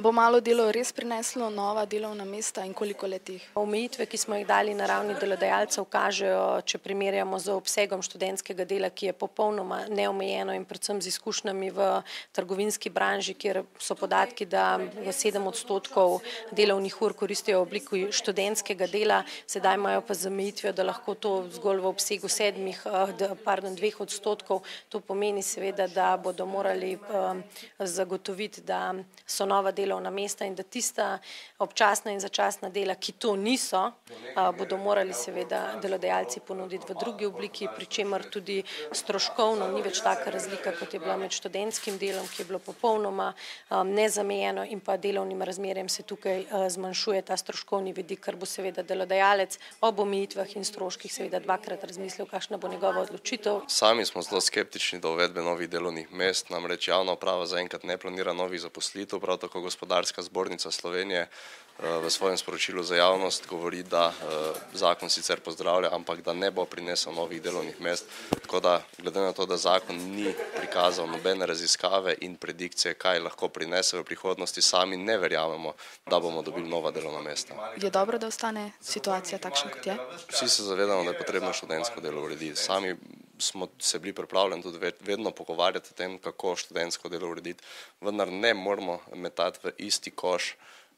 Bo malo delo res prineslo nova delovna mesta in koliko letih? Omejitve, ki smo jih dali na ravni delodajalcev, kažejo, če primerjamo z obsegom študentskega dela, ki je popolnoma neomejeno in predvsem z izkušnjami v trgovinski branži, kjer so podatki, da 7% delovnih ur koristijo v obliki študentskega dela, sedaj imajo pa z omejitvijo, da lahko to zgolj v obsegu 2%. To pomeni seveda, da bodo morali zagotoviti, da so nova delovna mesta in da tista občasna in začasna dela, ki to niso, bodo morali seveda delodajalci ponuditi v drugi obliki, pri čemer tudi stroškovno ni več taka razlika, kot je bila med študentskim delom, ki je bilo popolnoma nezamejeno, in pa delovnim razmerjem se tukaj zmanjšuje ta stroškovni vidik, kar bo seveda delodajalec ob omejitvah in stroških seveda dvakrat razmislil, kakšna bo njegova odločitev. Sami smo zelo skeptični do uvedbe novih delovnih mest, namreč javna uprava zaenkrat ne planira novih zaposlitev, prav tako Gospodarska zbornica Slovenije v svojem sporočilu za javnost govori, da zakon sicer pozdravlja, ampak da ne bo prinesel novih delovnih mest. Tako da, glede na to, da zakon ni prikazal nobene raziskave in predikcije, kaj lahko prinese v prihodnosti, sami ne verjamemo, da bomo dobili nova delovna mesta. Je dobro, da ostane situacija takšna, kot je? Vsi se zavedamo, da je potrebno študentsko delo urediti. Sami smo se bili pripravljeni tudi vedno pogovarjati o tem, kako študentsko delo urediti, vendar ne moramo metati v isti koš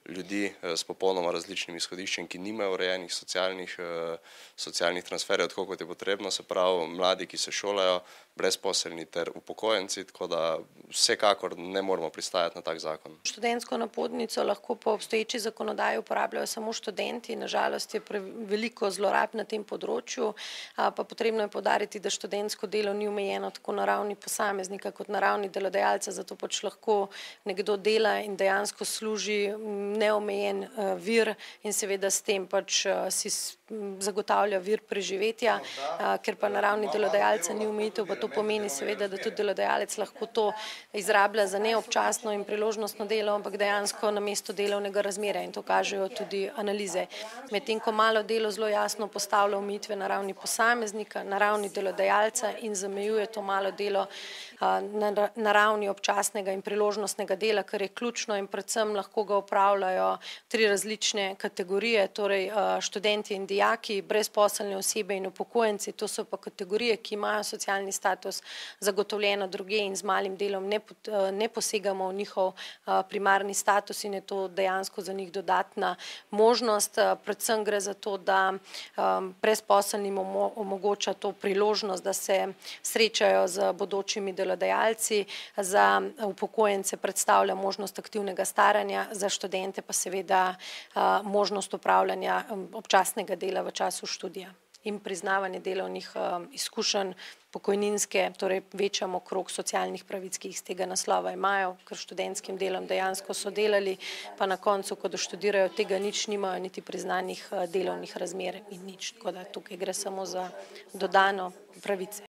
ljudi s popolnoma različnimi izhodiščem, ki nimajo urejenih socialnih transferjev, tako kot je potrebno, se pravi mladi, ki se šolajo, brezposelni ter upokojenci, tako da vsekakor ne moramo pristajati na tak zakon. Študentsko napotnico lahko po obstoječi zakonodaji uporabljajo samo študenti, na žalost je veliko zlorab na tem področju, pa potrebno je poudariti, da študentsko delo ni omejeno tako na ravni posameznika kot na ravni delodajalca, zato pač lahko nekdo dela in dejansko služi neomejen vir in seveda s tem pač si zagotavlja vir preživetja, ker pa na ravni delodajalca ni omejitev, pa to pomeni seveda, da tudi delodajalec lahko to izrablja za neobčasno in priložnostno delo, ampak dejansko namesto delovnega razmerja, in to kažejo tudi analize. Medtem ko malo delo zelo jasno postavlja omejitve na ravni posameznika, na ravni delodajalca in zamejuje to malo delo na ravni občasnega in priložnostnega dela, kar je ključno in predvsem lahko ga opravljajo 3 različne kategorije, torej študenti in dijaki, brezposelne osebe in upokojenci. To so pa kategorije, ki imajo socialni status zagotovljeno drugje in z malim delom ne posegamo v njihov primarni status in je to dejansko za njih dodatna možnost. Predvsem gre za to, da brezposelnim omogoča to priložnost, da se srečajo z bodočimi delodajalci, za upokojence predstavlja možnost aktivnega staranja, za študente pa seveda možnost opravljanja občasnega dela v času študija in priznavanje delovnih izkušenj, pokojninske, torej večamo krog socialnih pravic, ki jih z tega naslova imajo, ker študentskim delom dejansko so delali, pa na koncu, ko doštudirajo, tega nič nimajo, niti priznanih delovnih razmer in nič, tako da tukaj gre samo za dodano pravice.